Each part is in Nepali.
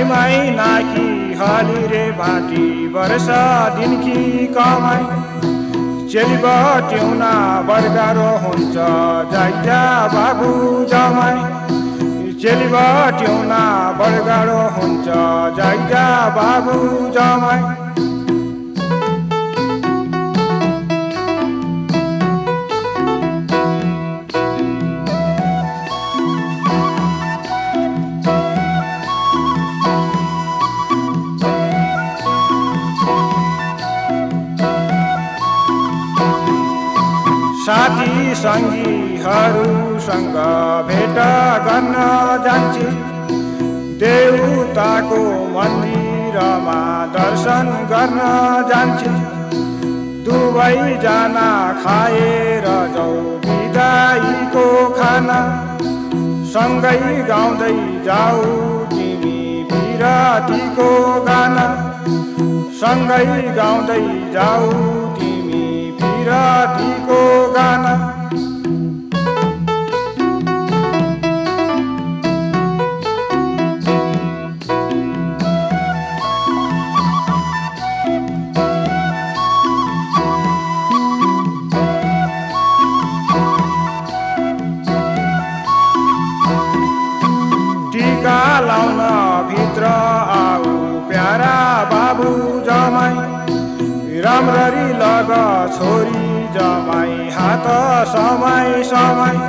महिना की हाली रे भाटी वर्षा दिन की कमाई चेलीबट्युना बर्गारो हुन्छ जाइजा बाबु जमाई चेलीबट्युना बर्गारो हुन्छ जाइजा बाबु जमाई साथी सङ्गीहरूसँग भेट गर्न जान्छु देउताको मन्दिरमा दर्शन गर्न जान्छु दुवैजना खाएर जाऊ बिदाईको खाना सँगै गाउँदै जाऊ तिमी बिरातीको गाना सँगै गाउँदै जाऊ तिमी बिरातीको गाना टीका लाउन भित्र आऊ प्यारा बाबु जमाई राम्ररी लग छोरी जमाई हात समाई समाई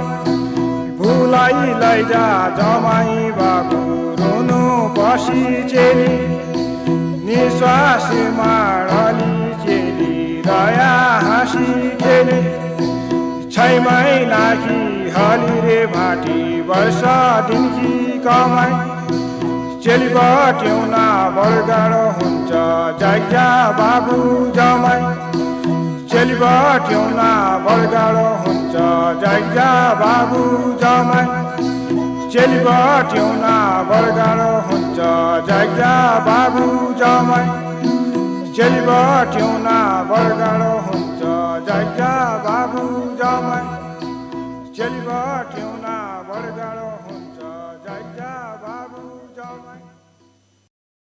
भुलाई लैजा जमाई बाबु रुनु बसी चेली निश्वासी माडली चेली दया हाँसी खेली 6 महिना की हाली रे भाटी वर्षा दिन की कमाई चेलीबट्युना बर्गारो हुन्छ जाइजा बाबु जमाई चेलीबट्युना बर्गारो हुन्छ जाइजा बाबु जमाई चेलीबट्युना बर्गारो हुन्छ जाइजा बाबु जमाई चेलीबट्युना बर्गारो हुन्छ जाइजा